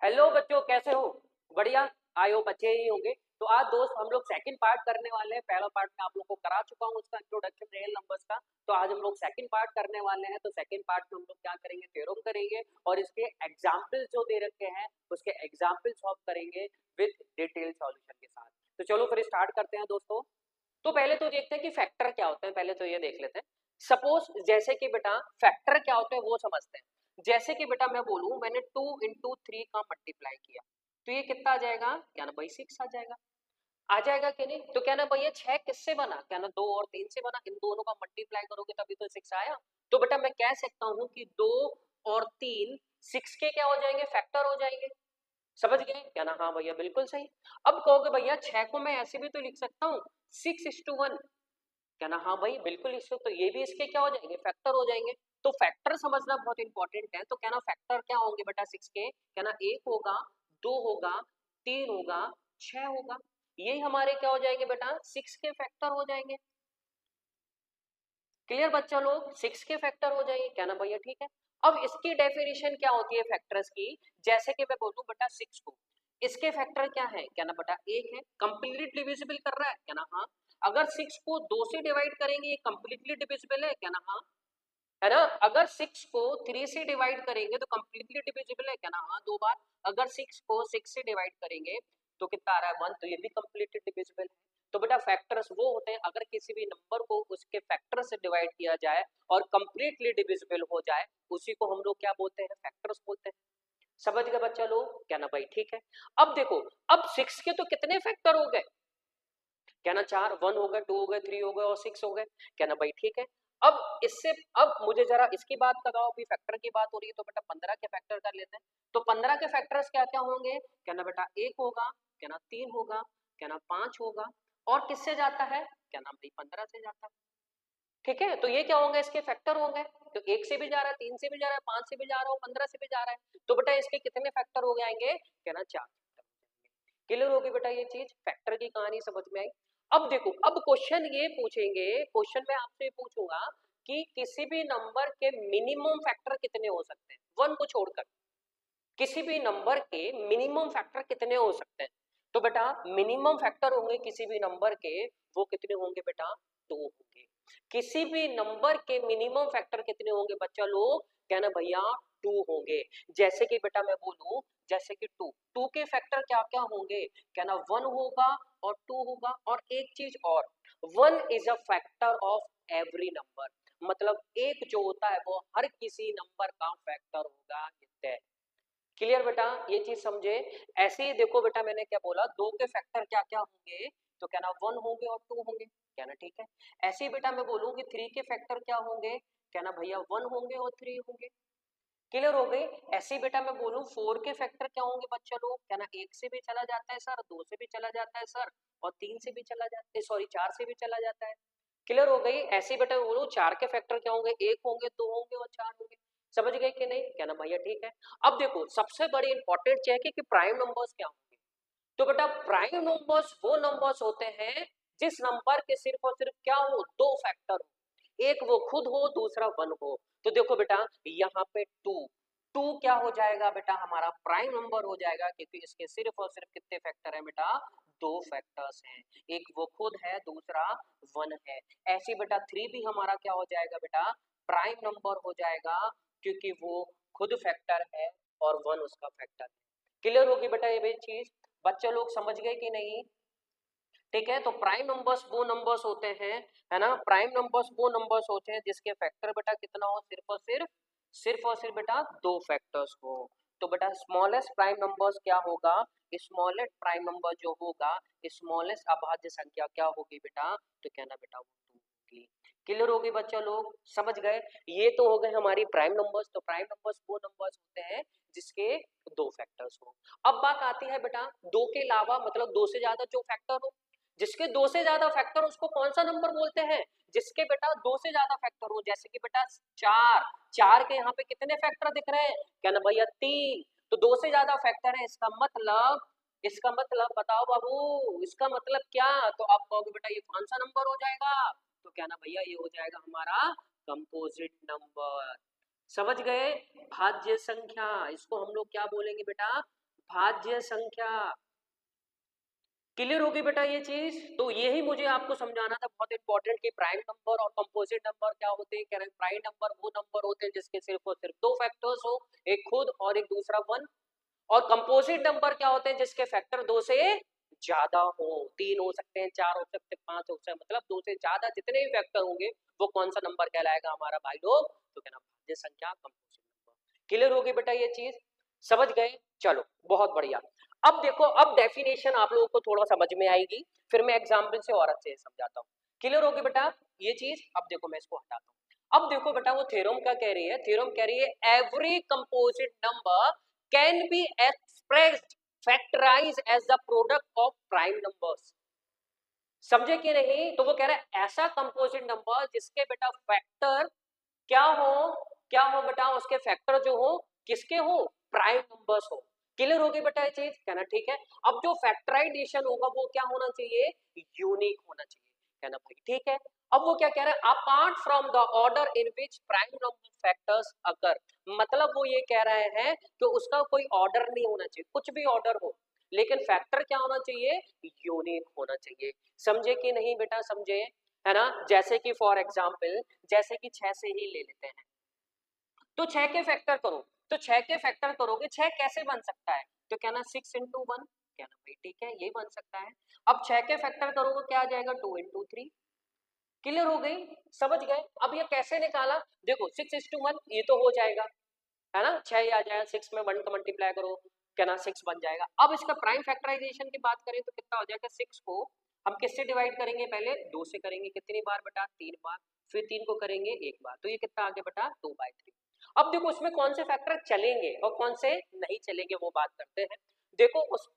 Hello बच्चों, कैसे हो? बढ़िया। आई होप अच्छे ही होंगे। तो आज दोस्त हम लोग सेकंड पार्ट करने वाले हैं। पहला पार्ट में आप लोग को करा चुका हूँ उसका इंट्रोडक्शन रियल नंबर्स का। तो आज हम लोग सेकंड पार्ट करने वाले हैं। तो सेकंड पार्ट में हम लोग क्या करेंगे, थ्योरम करेंगे और इसके एग्जाम्पल्स जो दे रखे हैं उसके एग्जाम्पल सॉल्व करेंगे विद डिटेल सॉल्यूशन के साथ। तो चलो फिर स्टार्ट करते हैं दोस्तों। तो पहले तो देखते हैं कि फैक्टर क्या होते हैं। पहले तो ये देख लेते हैं। सपोज जैसे कि बेटा फैक्टर क्या होते हैं वो समझते हैं। जैसे कि बेटा मैं बोलूं मैंने 2 into 3 का मल्टीप्लाई किया तो ये कितना आ जाएगा, क्या ना भाई 6 आ जाएगा कि नहीं? तो क्या ना भैया 6 किससे बना, क्या ना 2 और 3 से बना। इन दोनों का मल्टीप्लाई करोगे तभी तो 6 आया। तो बेटा मैं कह सकता हूं कि 2 और 3 6 के क्या हो जाएंगे, फैक्टर हो जाएंगे। समझ गए क्या ना? हाँ भैया बिल्कुल सही। अब कहोगे भैया 6 को मैं ऐसे भी तो लिख सकता हूँ 6:1, क्या ना? हाँ भाई बिल्कुल। इसको तो ये भी इसके क्या हो जाएंगे, फैक्टर हो जाएंगे। तो फैक्टर समझना बहुत इंपॉर्टेंट है। तो क्या ना फैक्टर क्या होंगे बेटा 6 के, क्या ना 1 होगा, 2 होगा, 3 होगा, 6 होगा। ये हमारे क्या हो जाएंगे बेटा, 6 के फैक्टर हो जाएंगे। क्लियर बच्चा लोग? 6 के फैक्टर हो जाएंगे, क्या ना भैया? ठीक है। अब इसकी डेफिनेशन क्या होती है फैक्टर्स की? जैसे कि मैं बोलूं बेटा 6 को, इसके फैक्टर क्या है, क्या ना बेटा 1 है। कंप्लीटली डिविजिबल कर रहा है, क्या ना? हाँ। अगर 6 को 2 से डिवाइड करेंगे ये कंप्लीटली डिविजिबल है, क्या ना? हाँ। है ना? अगर 6 को 3 से डिवाइड करेंगे तो कंप्लीटली डिविजिबल है, क्या ना? हाँ, 2 बार। अगर 6 को 6 से डिवाइड करेंगे तो कितना आ रहा है, 1, तो ये भी कंप्लीटली डिविजिबल है। तो बेटा फैक्टर्स वो होते हैं अगर किसी भी नंबर को उसके फैक्टर से डिवाइड किया जाए और कंप्लीटली डिविजिबल हो जाए, उसी को हम लोग क्या बोलते हैं, फैक्टर्स बोलते हैं। समझ गए बच्चा लोग, क्या ना भाई? ठीक है। अब देखो, अब 6 के तो कितने फैक्टर हो गए, क्या ना? 4, 1 हो गए, 2 हो गए, 3 हो गए और 6 हो गए, क्या ना भाई? ठीक है। अब इससे, अब मुझे जरा इसकी बात बताओ। अभी फैक्टर की बात हो रही है तो बेटा 15 के फैक्टर कर लेते हैं। तो 15 के फैक्टर्स क्या क्या होंगे, क्या ना बेटा? 1 होगा, क्या ना 3 होगा, क्या ना 5 होगा, और किससे जाता है, क्या नाम भाई? 15 से जाता है। ठीक है। तो ये क्या होंगे, इसके फैक्टर होंगे। तो 1 से भी जा रहा है, 3 से भी जा रहा है, 5 से भी जा रहा है, 15 से भी जा रहा है। तो बेटा इसके कितने फैक्टर हो जाएंगे, क्या ना? 4। क्लियर होगी बेटा ये चीज, फैक्टर की कहानी समझ में आई। अब देखो, अब क्वेश्चन ये पूछेंगे, क्वेश्चन में आपसे पूछूंगा कि किसी भी नंबर के मिनिमम फैक्टर कितने हो सकते हैं, 1 को छोड़कर। किसी भी नंबर के मिनिमम फैक्टर कितने हो सकते हैं? तो बेटा मिनिमम फैक्टर होंगे किसी भी नंबर के, वो कितने होंगे बेटा? 2 होंगे। किसी भी नंबर के मिनिमम फैक्टर कितने होंगे बच्चा लोग, क्या ना भैया? 2 होंगे। जैसे कि बेटा मैं बोलूं, जैसे कि 2 के फैक्टर क्या क्या होंगे, क्या ना? 1 होगा और 2 होगा, और एक चीज और, 1 is a factor of every number. मतलब एक जो होता है वो हर किसी नंबर का फैक्टर होगा। क्लियर बेटा? ये चीज समझे। ऐसे ही देखो बेटा, मैंने क्या बोला, 2 के फैक्टर क्या क्या होंगे, तो क्या ना 1 होंगे और 2 होंगे, क्या ना? ठीक है। ऐसे ही बेटा मैं बोलूंगी 3 के फैक्टर क्या होंगे, क्या ना भैया? 1 होंगे और 3 होंगे। क्लियर हो गई। ऐसे ही बेटा मैं बोलूं 4 के फैक्टर क्या होंगे बच्चा लोग, क्या ना? 1 से भी चला जाता है सर, 2 से भी चला जाता है सर, और 3 से भी चला जाता है, सॉरी 4 से भी चला जाता है। क्लियर हो गई। ऐसे ही बेटा बोलो 4 के फैक्टर क्या होंगे, 1 होंगे, 2 होंगे और 4 होंगे। समझ गए कि नहीं, क्या ना भैया? ठीक है। अब देखो सबसे बड़ी इंपॉर्टेंट चेक है कि प्राइम नंबर्स क्या होंगे। तो बेटा प्राइम नंबर्स वो नंबर्स होते हैं जिस नंबर के सिर्फ और सिर्फ क्या हो, 2 फैक्टर हो। एक वो खुद हो, दूसरा 1 हो। तो देखो बेटा यहाँ पे 2 क्या हो जाएगा बेटा, हमारा प्राइम नंबर हो जाएगा, क्योंकि इसके सिर्फ और सिर्फ कितने फैक्टर है बेटा? 2 फैक्टर्स हैं। एक वो खुद है, दूसरा 1 है। ऐसे बेटा 3 भी हमारा क्या हो जाएगा बेटा? प्राइम नंबर हो जाएगा, क्योंकि वो खुद फैक्टर है और 1 उसका फैक्टर है। क्लियर होगी बेटा ये भी चीज? बच्चे लोग समझ गए कि नहीं? ठीक है। तो प्राइम नंबर्स वो नंबर्स होते हैं, है ना? प्राइम नंबर्स वो नंबर्स होते हैं जिसके फैक्टर बेटा कितना हो, सिर्फ और सिर्फ बेटा 2 फैक्टर्स हो। तो बेटा स्मॉलेस्ट प्राइम नंबर्स क्या होगा, स्मॉलेस्ट प्राइम नंबर जो होगा, स्मॉलेस्ट अभाज्य संख्या क्या होगी बेटा? तो क्या ना बेटा? वो 2 होगी। क्लियर होगी बच्चा लोग? समझ गए? ये तो हो गए हमारी प्राइम नंबर्स। तो प्राइम नंबर्स वो नंबर्स होते हैं जिसके 2 फैक्टर्स हो। अब बात आती है बेटा 2 के अलावा, मतलब 2 से ज्यादा जो फैक्टर हो। जिसके 2 से ज्यादा फैक्टर उसको कौन सा नंबर बोलते हैं? जिसके बेटा 2 से ज्यादा फैक्टर हो। जैसे कि बेटा 4, 4 के यहाँ पे कितने फैक्टर दिख रहे हैं, क्या ना भैया? 3। तो 2 से ज्यादा फैक्टर है, इसका मतलब बताओ बाबू, इसका मतलब क्या? तो आप कहोगे बेटा ये कौन सा नंबर हो जाएगा? तो क्या ना भैया ये हो जाएगा हमारा कंपोजिट नंबर। समझ गए? भाज्य संख्या, इसको हम लोग क्या बोलेंगे बेटा? भाज्य संख्या। क्लियर होगी बेटा ये चीज? तो यही मुझे आपको समझाना था, बहुत इंपॉर्टेंट, कि प्राइम नंबर और कंपोजिट नंबर क्या होते हैं। कह रहे हैं प्राइम नंबर वो नंबर होते हैं जिसके सिर्फ और सिर्फ दो फैक्टर्स हो, एक खुद और एक दूसरा वन। और कंपोजिट नंबर क्या होते हैं जिसके फैक्टर दो से ज्यादा हो, तीन हो सकते हैं, चार हो सकते हैं, पांच हो सकते हैं, मतलब दो से ज्यादा जितने भी फैक्टर होंगे वो कौन सा नंबर कहलाएगा हमारा भाई लोग? तो कहना भाज्य संख्या, कंपोजिट नंबर। क्लियर होगी बेटा ये चीज? समझ गए? चलो बहुत बढ़िया। अब देखो, अब डेफिनेशन आप लोगों को थोड़ा समझ में आएगी, फिर मैं एग्जाम्पल से और अच्छे से समझाता हूँ। क्लियर होगी बेटा ये चीज? अब देखो मैं इसको हटाता हूँ। अब देखो बेटा वो थ्योरम क्या कह रही है? थ्योरम कह रही है every composite number can be expressed factorise as the product of prime numbers. समझे कि नहीं? तो वो कह रहा है ऐसा कंपोजिट नंबर जिसके बेटा फैक्टर क्या हो, क्या हो बेटा, उसके फैक्टर जो हो किसके हो? प्राइम नंबर्स हो। क्लियर हो गई बेटा ये चीज? कहना ठीक है। अब जो फैक्टराइजेशन होगा वो क्या होना चाहिए? यूनिक होना चाहिए। कहना भाई ठीक है। अब वो क्या कह रहा है? Apart from the order in which prime number factors occur, मतलब वो ये कह रहे हैं कि उसका कोई ऑर्डर नहीं होना चाहिए, कुछ भी ऑर्डर हो, लेकिन फैक्टर क्या होना चाहिए? यूनिक होना चाहिए। समझे कि नहीं बेटा? समझे है ना? जैसे कि फॉर एग्जाम्पल, जैसे कि 6 से ही ले लेते हैं, तो 6 के फैक्टर करो, तो 6 के फैक्टर करोगे 6 कैसे बन सकता है? तो कहना 6 इंटू 1, कहना भाई ठीक है ये बन सकता है। अब 6 के फैक्टर करोगे क्या आ जाएगा? 2 इंटू 3। क्लियर हो गई? समझ गए? अब ये कैसे निकाला? देखो 6 इंटू 1 ये तो हो जाएगा, है ना, 6 आ जाएगा, 6 में 1 का मल्टीप्लाई करो, क्या ना 6 बन जाएगा। अब इसका प्राइम फैक्टराइजेशन की बात करें तो कितना हो जाएगा? 6 को हम किससे डिवाइड करेंगे? पहले 2 से करेंगे, कितनी बार बेटा? 3 बार। फिर 3 को करेंगे एक बार, तो ये कितना आ गया बेटा? 2/3। अब देखो उसमें कौन से फैक्टर चलेंगे और कौन से नहीं चलेंगे वो बात करते हैं। देखो उस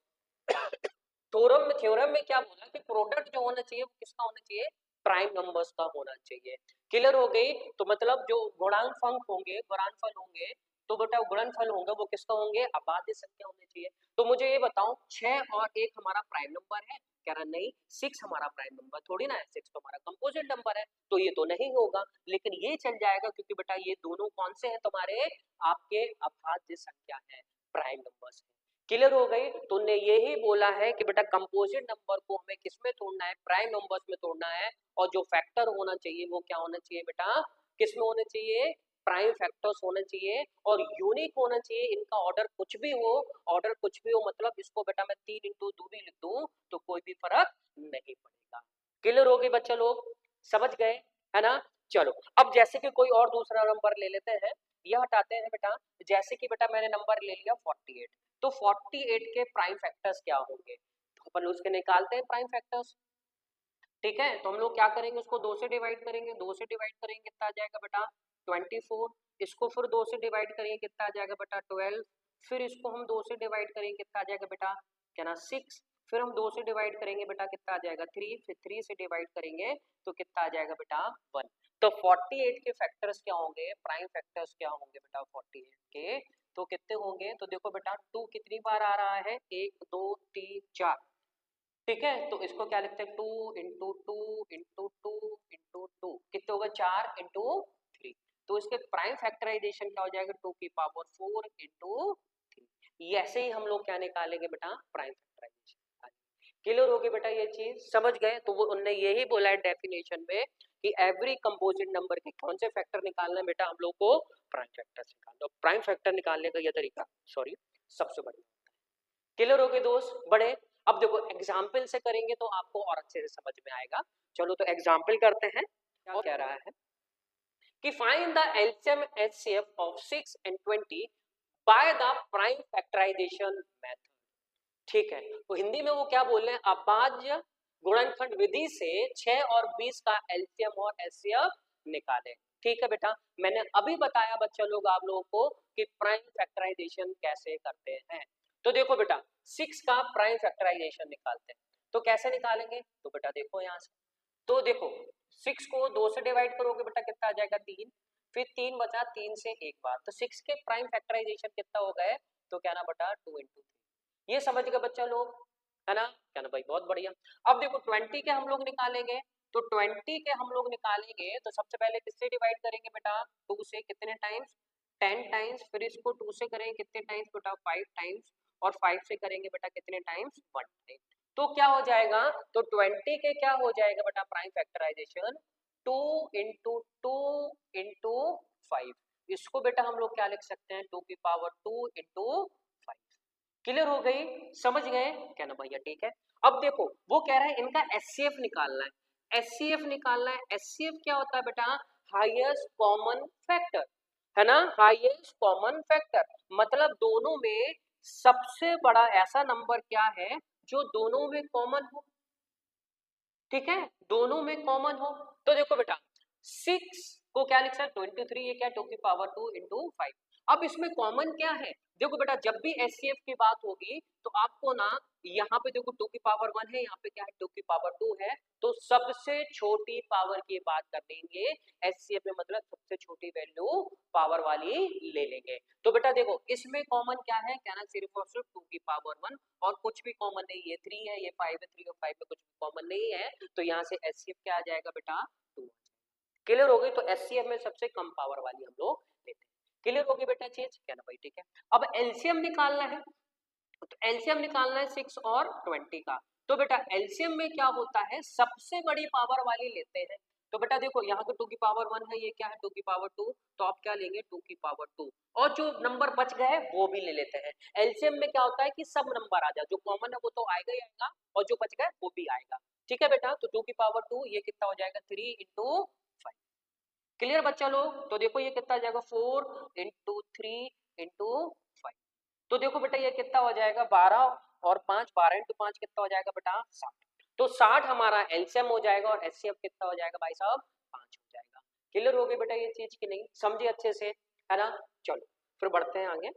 थ्योरम में क्या बोला कि प्रोडक्ट जो होना चाहिए वो किसका होना चाहिए? प्राइम नंबर्स का होना चाहिए। क्लियर हो गई? तो मतलब जो गुणांकफल होंगे, गुणनफल होंगे, तो बेटा गुणनफल होंगे वो किसका होंगे? अबाध्य संख्या होनी चाहिए। तो मुझे ये बताओ 6 और 1 हमारा प्राइम नंबर है? कह रहा नहीं, 6 हमारा प्राइम नंबर थोड़ी ना है, 6 तो हमारा कंपोजिट नंबर है, तो ये तो नहीं होगा। लेकिन ये चल जाएगा क्योंकि बेटा ये दोनों कौन से हैं तुम्हारे? आपके अभाज्य संख्या है, प्राइम नंबर्स है। क्लियर हो गई? तो उन्होंने यही बोला है कि बेटा कंपोजिट नंबर को हमें किस में तोड़ना है? प्राइम नंबर्स में तोड़ना है। और जो फैक्टर होना चाहिए वो क्या होना चाहिए बेटा? किस में होने चाहिए? प्राइम फैक्टर्स होने चाहिए और यूनिक होना चाहिए। इनका ऑर्डर कुछ भी हो, ऑर्डर कुछ भी हो, मतलब इसको बेटा मैं 3 इंटू 2 भी लिख दूं तो कोई भी फर्क नहीं पड़ेगा। क्लियर हो गई बच्चा लोग? समझ गए? है ना? चलो अब जैसे कि कोई और दूसरा नंबर ले लेते हैं, यह हटाते हैं बेटा। जैसे कि बेटा मैंने नंबर ले लिया 48, तो 48 के प्राइम फैक्टर्स क्या होंगे? तो अपन उसके निकालते हैं प्राइम फैक्टर्स। ठीक है, तो हम लोग क्या करेंगे? उसको 2 से डिवाइड करेंगे, 2 से डिवाइड करेंगे कितना आ जाएगा बेटा? 24। इसको फिर 2 से डिवाइड करेंगे कितना आ जाएगा बेटा? 12। फिर इसको हम 2 से डिवाइड करेंगे कितना आ जाएगा बेटा? क्या ना 6। फिर हम 2 से डिवाइड करेंगे बेटा कितना आ जाएगा? 3। फिर 3 से डिवाइड करेंगे तो कितना आ जाएगा बेटा? 1। तो 48 के फैक्टर्स क्या होंगे? प्राइम फैक्टर्स क्या होंगे बेटा 48 के? तो कितने होंगे? तो देखो बेटा 2 कितनी बार आ रहा है? 1 2 3 4। ठीक है, तो इसको क्या लिखते हैं? 2 इंटू 2 इंटू 2 इंटू 2 कितने होगा? 4 इंटू 3। तो इसके प्राइम फैक्टराइजेशन क्या हो जाएगा? 2 की पावर 4 इंटू 3। ऐसे ही हम लोग क्या निकालेंगे बेटा? Prime factorisation. क्लियर हो गई बेटा ये चीज? समझ गए? तो वो उनने यही बोला है डेफिनेशन में कि एवरी कंपोजिट नंबर के कौन से फैक्टर निकालना है बेटा? हम लोग को प्राइम फैक्टर निकालना। प्राइम फैक्टर निकालने का यह तरीका सॉरी सबसे बढ़िया। क्लियर हो गए दोस्त? बड़े अब देखो एग्जाम्पल से करेंगे तो आपको और अच्छे से समझ में आएगा। चलो तो एग्जाम्पल करते हैं। क्या कह रहा है कि find the LCM HCF of 6 and 20 by the prime factorisation method. ठीक है, तो हिंदी में वो क्या बोल रहे हैं? अभाज्य गुणनखंड विधि से 6 और 20 का एलसीएम और एचसीएफ निकालें। ठीक है बेटा, मैंने अभी बताया बच्चा लोग आप लोगों को कि प्राइम फैक्टराइजेशन कैसे करते हैं। तो देखो बेटा 6 का प्राइम फैक्टराइजेशन निकालते हैं, तो कैसे निकालेंगे? तो बेटा देखो यहाँ से, तो देखो 6 को 2 से डिवाइड करोगे बेटा कितना आ जाएगा? 3। फिर 3 बचा, 3 से एक बार, तो 6 के प्राइम फैक्टराइजेशन कितना हो गए? तो क्या ना बेटा 2 इंटू 3। ये समझ गए बच्चा लोग? है ना? क्या ना भाई? बहुत बढ़िया। अब देखो 20 के हम लोग निकालेंगे, तो 20 के हम लोग निकालेंगे तो सबसे पहले किससे डिवाइड करेंगे बेटा? 2 से। कितने टाइम्स? 10 टाइम्स। फिर इसको 2 से करेंगे कितने टाइम्स बेटा? 5 टाइम्स। और 5 से करेंगे बेटा कितने टाइम्स, 1 टाइम। तो क्या हो जाएगा, तो 20 के क्या हो जाएगा बेटा प्राइम फैक्टराइजेशन, 2 इंटू 2 इंटू 5। इसको बेटा हम लोग क्या लिख सकते हैं, 2 की पावर 2 इंटू 5। क्लियर हो गई, समझ गए क्या ना भैया, ठीक है। अब देखो वो कह रहा है इनका एचसीएफ निकालना है, एचसीएफ निकालना है। एचसीएफ क्या होता है बेटा, हाईएस्ट कॉमन फैक्टर, है ना, हाईएस्ट कॉमन फैक्टर, मतलब दोनों में सबसे बड़ा ऐसा नंबर क्या है जो दोनों में कॉमन हो, ठीक है, दोनों में कॉमन हो। तो देखो बेटा 6 को क्या लिख सकते, 23, ये क्या, 2 की पावर 2 इंटू 5। अब इसमें कॉमन क्या है, देखो बेटा जब भी एचसीएफ की बात होगी तो आपको ना यहाँ पे देखो 2 की पावर 1 है, यहाँ पे क्या है 2 की पावर 2 है, तो सबसे छोटी पावर की बात कर लेंगे एचसीएफ में, मतलब सबसे छोटी वैल्यू पावर वाली ले लेंगे। तो बेटा देखो इसमें कॉमन क्या है, क्या ना, सिर्फ और सिर्फ 2 की पावर 1 और कुछ भी कॉमन नहीं, ये 3 है, ये 5 है, 3 और 5 में कुछ भी कॉमन नहीं है, तो यहाँ से एचसीएफ क्या आ जाएगा बेटा, 2। क्लियर हो गई, तो एचसीएफ में सबसे कम पावर वाली हम लोग लेते हैं। क्लियर हो गई बेटा चीज, क्या ना भाई, ठीक है। अब एलसीएम निकालना है, तो एलसीएम निकालना है 6 और 20 का। तो बेटा एलसीएम में क्या होता है, सबसे बड़ी पावर वाली लेते हैं। तो बेटा देखो यहाँ तो 2 की पावर 1 है, ये क्या है 2 की पावर 2, तो आप क्या लेंगे 2 की पावर 2, और जो नंबर बच गए वो भी ले लेते हैं। एलसीएम में क्या होता है कि सब नंबर आ जाए, जो कॉमन है वो तो आएगा ही आएगा, और जो बच गए वो भी आएगा, ठीक है बेटा। तो 2 की पावर 2 ये कितना हो जाएगा, 3 इंटू 5। क्लियर बच्चा लोग, तो देखो ये कितना आ जाएगा, 4 इंटू 3 इंटू 5। तो देखो बेटा ये कितना हो जाएगा, 12 और 5, 12 इंटू 5 कितना हो जाएगा बेटा, 60। तो 60 हमारा एलसीएम हो जाएगा, और एचसीएफ कितना हो जाएगा भाई साहब, 5 हो जाएगा। क्लियर हो गई बेटा ये चीज की नहीं, समझिए अच्छे से, है ना। चलो फिर बढ़ते हैं आगे।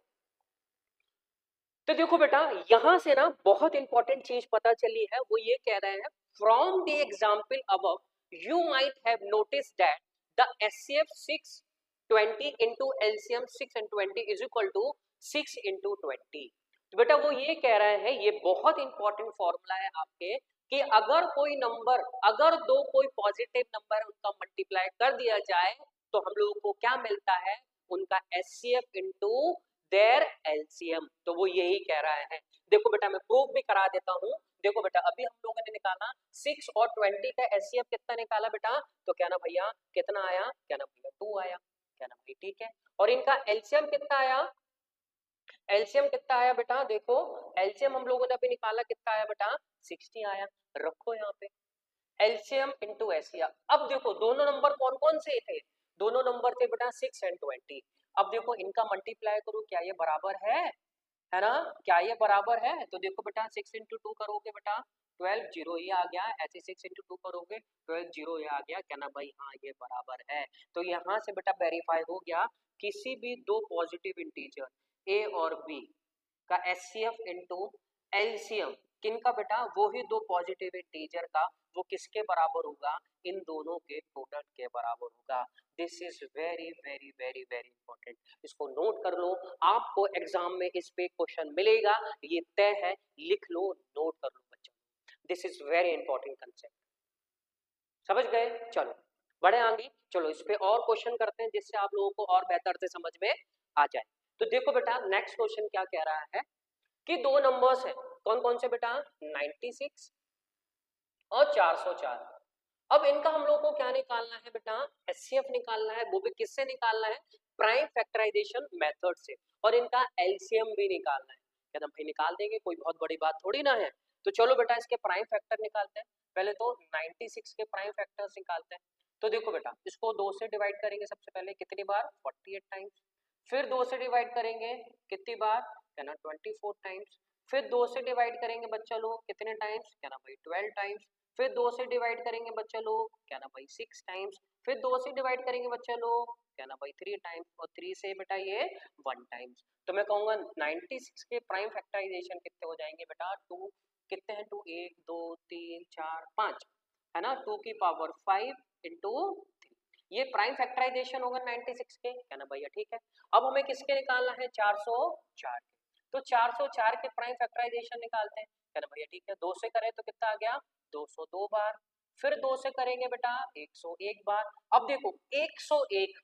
तो देखो बेटा यहां से ना बहुत इंपॉर्टेंट चीज पता चली है, वो ये कह रहे हैं, from the example above you might have notice that the HCF 6 20 into LCM 6 and 20 is equal to 6 into 20। तो बेटा वो ये कह रहे हैं, ये बहुत इंपॉर्टेंट फॉर्मूला है आपके, कि अगर कोई नंबर, अगर दो कोई पॉजिटिव नंबर उनका मल्टीप्लाई कर दिया जाए तो हम लोगों को क्या मिलता है, उनका एचसीएफ इंटू देयर एलसीएम। तो वो यही कह रहा है, देखो बेटा मैं प्रूफ भी करा देता हूँ। देखो बेटा अभी हम लोगों ने निकाला 6 और 20 का एचसीएफ कितना निकाला बेटा, तो क्या ना भैया कितना आया, क्या ना भैया 2 आया, क्या ना भाई, ठीक है। और इनका एलसीएम कितना आया, एलसीएम कितना आया बेटा, देखो एलसीएम हम लोगों ने अभी निकाला कितना आया बेटा, 60 आया। रखो यहाँ पे एलसीएम इंटू एचसीएफ। अब देखो दोनों नंबर कौन कौन से थे, दोनों नंबर थे बेटा 6 and 20। अब देखो इनका मल्टीप्लाई करो, क्या ये बराबर है ना, क्या ये बराबर है, तो देखो बेटा 6 इंटू 2 करोगे बेटा 12, 0 ये आ गया, ऐसे 6 इंटू 2 करोगे 12, 0 ये आ गया, क्या ना भाई, हाँ ये बराबर है। तो यहाँ से बेटा वेरीफाई हो गया, किसी भी दो पॉजिटिव इंटीजर ए और बी का एचसीएफ इंटू एलसीएम किनका बेटा, वो ही दो पॉजिटिव इंटीजर का वो किसके बराबर होगा, इन दोनों के प्रोडक्ट के बराबर होगा। This is very very very very important, इसको नोट कर लो, आपको एग्जाम में इस पे क्वेश्चन मिलेगा, ये तय है, लिख लो, नोट कर लो बच्चों, this is very important concept, समझ गए। चलो बड़े आगे, चलो इस पे और क्वेश्चन करते हैं जिससे आप लोगों को और बेहतर से समझ में आ जाए। तो देखो बेटा नेक्स्ट क्वेश्चन क्या कह रहा है, कि दो नंबर्स हैं, कौन कौन से बेटा, 96 और 404। अब इनका हम लोग को क्या निकालना है बेटा, एचसीएफ निकालना है, वो भी किससे निकालना है, प्राइम फैक्टराइजेशन मेथड से, और इनका एलसीएम भी निकालना है। क्या भाई निकाल देंगे, कोई बहुत बड़ी बात थोड़ी ना है। तो चलो बेटा इसके प्राइम फैक्टर निकालते हैं, पहले तो 96 के प्राइम फैक्टर्स निकालते हैं। तो देखो बेटा इसको 2 से डिवाइड करेंगे सबसे पहले, कितनी बार, 48 टाइम्स, फिर 2 से डिवाइड करेंगे कितनी बार, क्या ना 24 टाइम्स, फिर 2 से डिवाइड करेंगे बच्चा लोग कितने टाइम्स, क्या ना भाई 12 टाइम्स, फिर 2 से डिवाइड करेंगे बच्चा लोग, क्या ना भाई 6 टाइम्स, फिर 2 से डिवाइड करेंगे बच्चा लोग, क्या ना भाई 3 टाइम्स, और 3 से बेटा ये 1 टाइम्स। तो मैं कहूंगा 96 के प्राइम फैक्टराइजेशन कितने हो जाएंगे बेटा, 2 कितने हैं, 2 1 2 3 4 5, है ना, 2 की पावर 5 इंटू 3, ये प्राइम फैक्टराइजेशन होगा 96 के, क्या ना भैया, ठीक है। अब हमें किसके निकालना है, 404 के, तो 404 के प्राइम फैक्टराइजेशन निकालते हैं, क्या ना भैया, ठीक है। 2 से करें तो कितना आ गया, 202 बार, फिर 2 से करेंगे बेटा 101 बार। अब देखो 101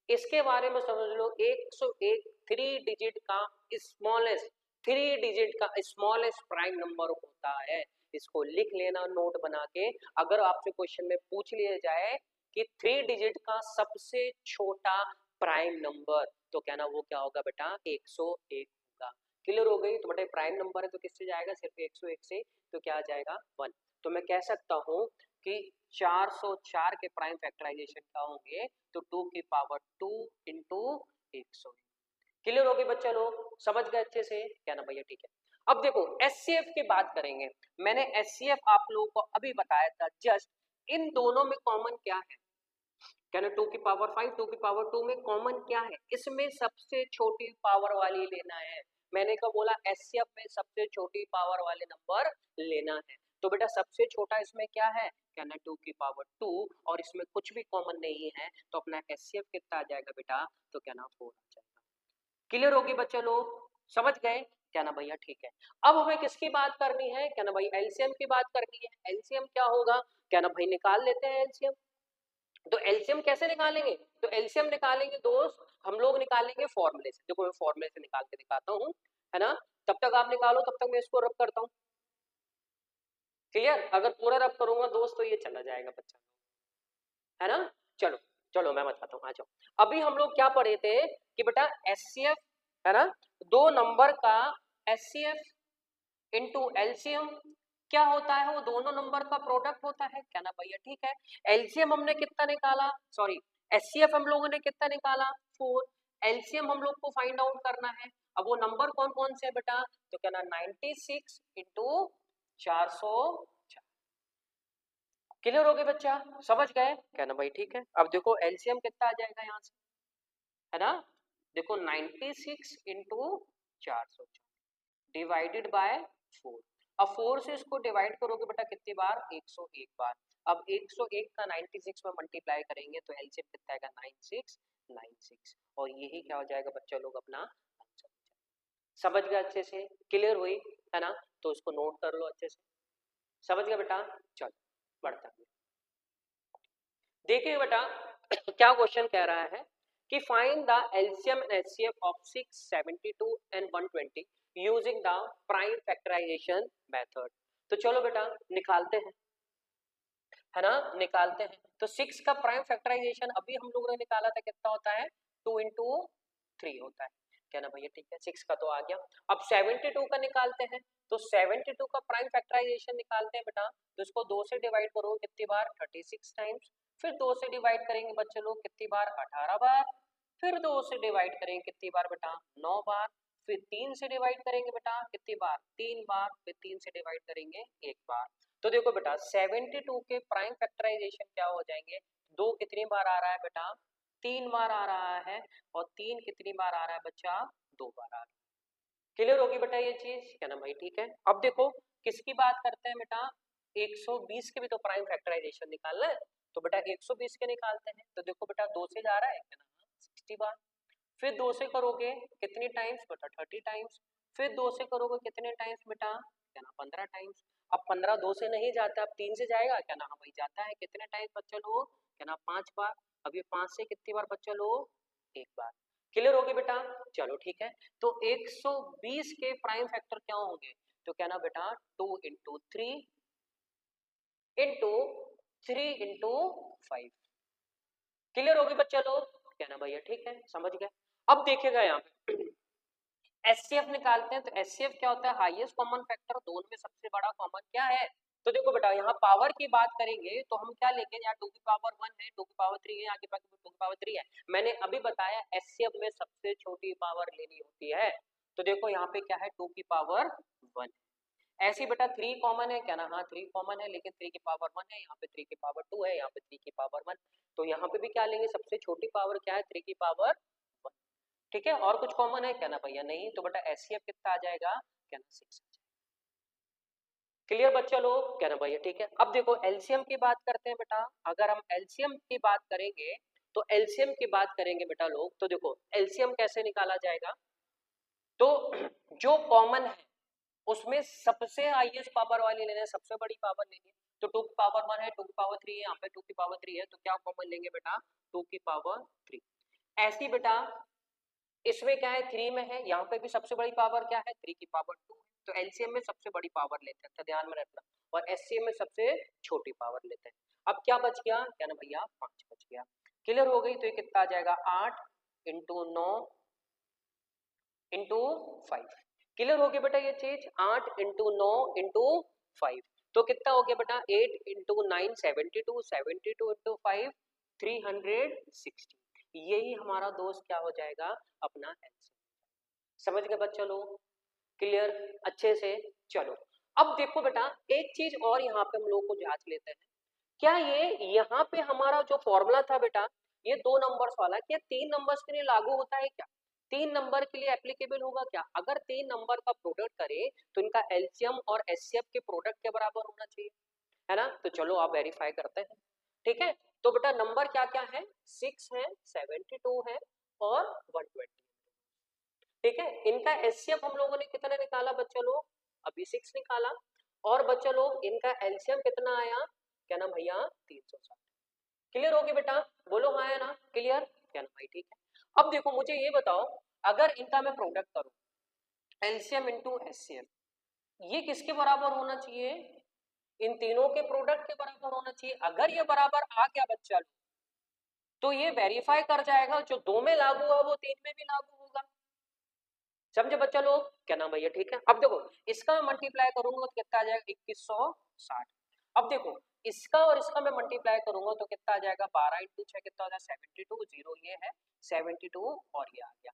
इसके बारे में समझ लो, 101 3 डिजिट का स्मॉलेस्ट 3 डिजिट का स्मॉलेस्ट प्राइम नंबर होता है। इसको लिख लेना नोट बना के। अगर आपसे क्वेश्चन में पूछ लिया जाए कि 3 डिजिट का सबसे छोटा प्राइम नंबर, तो कहना वो क्या होगा बेटा 101 होगा। क्लियर हो गई? तो बेटा प्राइम नंबर है तो किससे जाएगा, सिर्फ 101 से, तो क्या आ जाएगा 1। तो मैं कह सकता हूं कि 404 के प्राइम फैक्टराइजेशन क्या होंगे, तो 2 की पावर 2 इंटू 100। क्लियर हो गई बच्चा लोग? समझ गए अच्छे से? क्या ना भैया ठीक है। अब देखो एचसीएफ की बात करेंगे। मैंने एचसीएफ आप लोगों को अभी बताया था जस्ट। इन दोनों में कॉमन क्या है, कहना 2 की पावर 5 2 की पावर 2 में कॉमन क्या है, इसमें सबसे छोटी पावर वाली लेना है। मैंने क्या बोला, एचसीएफ में सबसे छोटी पावर वाले नंबर लेना है। तो बेटा सबसे छोटा इसमें क्या है, कहना 2 की पावर 2, और इसमें कुछ भी कॉमन नहीं है, तो अपना एचसीएफ कितना आ जाएगा बेटा, तो कहना 4 आ जाएगा। क्लियर होगी बच्चे लोग? समझ गए? क्या ना भैया ठीक है। अब हमें किसकी बात करनी है, क्या ना भाई एलसीएम की बात करनी है। एलसीएम क्या होगा, क्या ना भाई निकाल लेते हैं एलसीएम। तो एलसीएम कैसे निकालेंगे, तो एलसीएम निकालेंगे दोस्त हम लोग निकालेंगे फॉर्मूले से। देखो मैं फॉर्मूले से निकाल के दिखाता हूँ, है ना। तब तक आप निकालो, तब तक मैं इसको रब करता हूँ। क्लियर? अगर पूरा रब करूंगा दोस्त तो ये चला जाएगा बच्चा, है ना। चलो चलो मैं बताता हूँ, आ जाओ। अभी हम लोग क्या पढ़े थे कि बेटा एचसीएफ, है ना, दो नंबर का एचसीएफ इंटू एलसीएम क्या होता है, वो दोनों नंबर का प्रोडक्ट होता है। क्या ना भैया ठीक है। एलसीएम हमने कितना निकाला, सॉरी एचसीएफ हम लोगों ने कितना निकाला 4। एलसीएम हम लोग को फाइंड आउट करना है। अब वो नंबर कौन कौन से है बेटा, तो क्या ना 96 इंटू 404। क्लियर हो गए बच्चा? समझ गए? क्या ना भाई ठीक है। अब देखो एलसीएम कितना आ जाएगा यहाँ से, है ना। देखो 96 इंटू 404 डिवाइडेड बाय 4। अब 4 से इसको डिवाइड करोगे बेटा कितनी बार, 101 बार। अब 101 का 96 में मल्टीप्लाई करेंगे तो एलसीएम कितना आएगा 9696, और यही क्या हो जाएगा बच्चा लोग अपना आंसर। समझ गए अच्छे से? क्लियर हुई, है ना। तो इसको नोट कर लो अच्छे से। समझ गया बेटा? चलो बढ़ता है। देखिए बेटा क्या क्वेश्चन कह रहा है कि find the LCM and HCF of 6 72 and 120 using the prime factorisation method. तो चलो बेटा निकालते हैं, है ना, निकालते हैं। तो 6 का प्राइम फैक्टराइजेशन अभी हम लोगों ने निकाला था, कितना होता है 2 इंटू 3 होता है। क्या ना भैया ठीक है, 6 का तो आ गया। अब 72 का निकालते हैं। तो 72 का प्राइम फैक्टराइजेशन निकालते हैं बेटा, तो इसको 2 से डिवाइड करो कितनी बार 36 टाइम्स, फिर 2 से डिवाइड करेंगे बच्चे लोग कितनी बार 18 बार, फिर 2 से डिवाइड करेंगे कितनी बार बेटा 9 बार, फिर 3 से डिवाइड करेंगे बेटा कितनी बार 3 बार, फिर 3 से डिवाइड करेंगे 1 बार। तो देखो बेटा 72 के प्राइम फैक्टराइजेशन क्या हो जाएंगे, 2 कितनी बार आ रहा है बेटा 3 बार आ रहा है, और 3 कितनी बार आ रहा है बच्चा 2 बार आ रहा है। क्लियर होगी बेटा ये चीज, क्या ना भाई ठीक है। अब देखो किसकी बात करते हैं बेटा, 120 के भी तो प्राइम फैक्टराइजेशन निकालना है, तो बेटा 120 के निकालते हैं। तो देखो बेटा 2 से जा रहा है, क्या ना 60 बार, फिर 2 से करोगे कितनी टाइम्स बेटा 30 टाइम्स, फिर 2 से करोगे कितने टाइम्स बेटा, क्या ना 15 टाइम्स। अब 15 2 से नहीं जाता, अब 3 से जाएगा, क्या ना हाँ भाई जाता है, कितने टाइम्स बच्चा लोग, क्या ना 5 बार। अब ये 5 से कितनी बार बच्चा लोग, 1 बार। क्लियर हो गया बेटा? चलो ठीक है। तो 120 के प्राइम फैक्टर क्या होंगे, तो क्या ना बेटा 2 इंटू 3 इंटू 3 इंटू 5। क्लियर होगी बच्चा लोग? क्या ना भैया ठीक है, समझ गए। अब देखिएगा यहाँ पे एचसीएफ निकालते हैं। तो एचसीएफ क्या होता है, हाईएस्ट कॉमन फैक्टर, दोनों में सबसे बड़ा कॉमन क्या है। तो देखो बेटा यहाँ पावर की बात करेंगे तो हम क्या लेंगे, यहाँ 2 की पावर 1 है, 2 की पावर 3 है, यहाँ के पास 2 की पावर 3 है। मैंने अभी बताया एचसीएफ में सबसे छोटी पावर लेनी होती है। तो देखो यहाँ पे क्या है 2 की पावर 1। ऐसे बेटा 3 कॉमन है, क्या ना हाँ 3 कॉमन है, लेकिन 3 की पावर 1 है, यहाँ पे 3 की पावर 2 है, यहाँ पे 3 की पावर 1। तो यहाँ पे भी क्या लेंगे, सबसे छोटी पावर क्या है 3 की पावर 1। ठीक है, और कुछ कॉमन है क्या ना भैया, नहीं। तो बेटा एचसीएफ कितना आ जाएगा, क्या ना 6। क्लियर बच्चा लोग? क्या ना भैया ठीक है। अब देखो एलसीएम की बात करते हैं बेटा। अगर हम एलसीएम की बात करेंगे, तो एलसीएम की बात करेंगे बेटा लोग, तो देखो एलसीएम कैसे निकाला जाएगा, तो जो कॉमन है उसमें सबसे हाईएस्ट पावर वाली लेना है, सबसे बड़ी पावर लेनी है। तो 2 की पावर 1 है, 2 की पावर 3 है, यहाँ पे 2 की पावर 3 है, तो क्या कॉमन लेंगे बेटा 2 की पावर 3। ऐसी बेटा इसमें क्या है 3 में है, यहाँ पे भी सबसे बड़ी पावर क्या है 3 की पावर 2 है, तो एलसीएम में सबसे बड़ी पावर लेते हैं, तो ध्यान में रखना, और एचसीएफ में सबसे छोटी पावर लेते हैं। अब क्या बच गया, क्या ना भैया 5 बच गया। क्लियर हो गई, तो ये कितना आ जाएगा 8 इंटू 9 इंटू 5। क्लियर हो गया बेटा ये चीज, 8 इंटू 9 इंटू 5, तो कितना हो गया बेटा 8 इंटू 9 72, 72 इंटू 5 360। यही हमारा दोस्त क्या हो जाएगा अपना आंसर। समझ गए बच्चा लोग, क्लियर अच्छे से। चलो अब देखो बेटा एक चीज और यहाँ पे हम लोग को जांच लेते हैं, क्या ये यहाँ पे हमारा जो फॉर्मूला था बेटा ये 2 नंबर्स वाला, क्या 3 नंबर्स के लिए लागू होता है क्या, 3 नंबर के लिए एप्लीकेबल होगा क्या? अगर 3 नंबर का प्रोडक्ट करे तो इनका एलसीएम और एचसीएफ के प्रोडक्ट के बराबर होना चाहिए, है ना? तो चलो आप वेरीफाई करते हैं, ठीक है। तो बेटा नंबर क्या क्या है, 6 है, 72 है और 120, ठीक है। इनका एचसीएफ हम लोगों ने कितना निकाला बच्चा लोग, अभी 6 निकाला, और बच्चा लोग इनका एलसीएम कितना आया, क्या ना भैया 360। क्लियर होगी बेटा, बोलो हाँ है ना, क्लियर क्या ना भाई, ठीक है। अब देखो मुझे ये बताओ, अगर इनका मैं प्रोडक्ट करूं एलसीएम इंटू एचसीएफ, ये किसके बराबर होना चाहिए, इन तीनों के प्रोडक्ट के बराबर होना चाहिए। अगर ये बराबर आ गया बच्चा तो ये वेरीफाई कर जाएगा, जो 2 में लागू है वो 3 में भी लागू होगा। समझे बच्चा लोग, क्या नाम भैया, ठीक है। अब देखो इसका मैं मल्टीप्लाई करूंगा तो कितना आ जाएगा 2160। अब देखो इसका और इसका मैं मल्टीप्लाई करूंगा तो कितना आ जाएगा 12 इंटू 6 कितना हो जाएगा 72, जीरो ये है 72 और ये आ गया।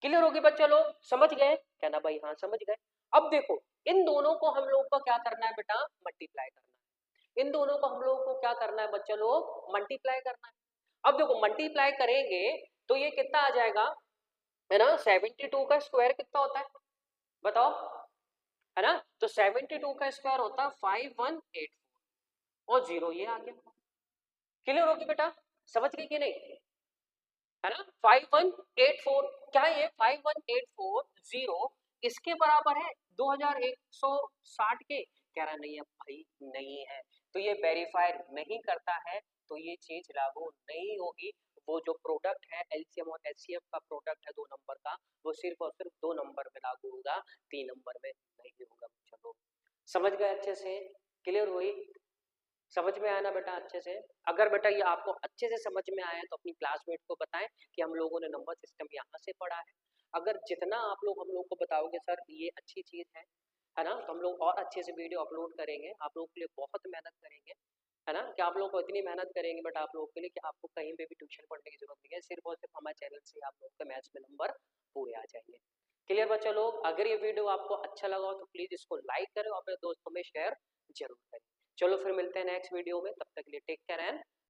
क्लियर होगी बच्चा लोग, समझ गए क्या ना भाई, हाँ समझ गए। अब देखो इन दोनों को हम लोग को क्या करना है बेटा, मल्टीप्लाई करना है। इन दोनों को हम लोग को क्या करना है बच्चा लोग, मल्टीप्लाई करना है। अब देखो मल्टीप्लाई करेंगे तो ये कितना आ जाएगा, है ना, 72 का स्क्वायर कितना होता है बताओ, है ना, तो 72 का स्क्वायर होता है 5184 और जीरो ये आ गया। क्लियर होगी बेटा, समझ गई कि नहीं, है ना, 5184, क्या ये 5184 जीरो इसके बराबर है 2160 के, कह रहा नहीं है भाई नहीं है, तो ये वेरीफाई नहीं करता है, तो ये चीज लागू नहीं होगी। वो जो प्रोडक्ट है एलसीएम और एचसीएफ का प्रोडक्ट है 2 नंबर का, वो सिर्फ और सिर्फ 2 नंबर में लागू होगा, 3 नंबर में नहीं होगा। चलो समझ गए अच्छे से, क्लियर हुई, समझ में आया ना बेटा अच्छे से। अगर बेटा ये आपको अच्छे से समझ में आया तो अपनी क्लासमेट को बताएं कि हम लोगों ने नंबर सिस्टम यहाँ से पढ़ा है। अगर जितना आप लोग हम लोग को बताओगे सर ये अच्छी चीज है ना, तो हम लोग और अच्छे से वीडियो अपलोड करेंगे, आप लोगों के लिए बहुत मेहनत करेंगे, है ना, कि आप लोग को इतनी मेहनत करेंगे बट आप लोगों के लिए कि आपको कहीं पे भी ट्यूशन पढ़ने की जरूरत नहीं है, सिर्फ और सिर्फ हमारे चैनल से आप लोग के मैथ्स में नंबर पूरे आ जाएंगे। क्लियर बच्चा लोग, अगर ये वीडियो आपको अच्छा लगा हो तो प्लीज इसको लाइक करें और अपने दोस्तों में शेयर जरूर करें। चलो फिर मिलते हैं नेक्स्ट वीडियो में, तब तक के लिए टेक केयर एंड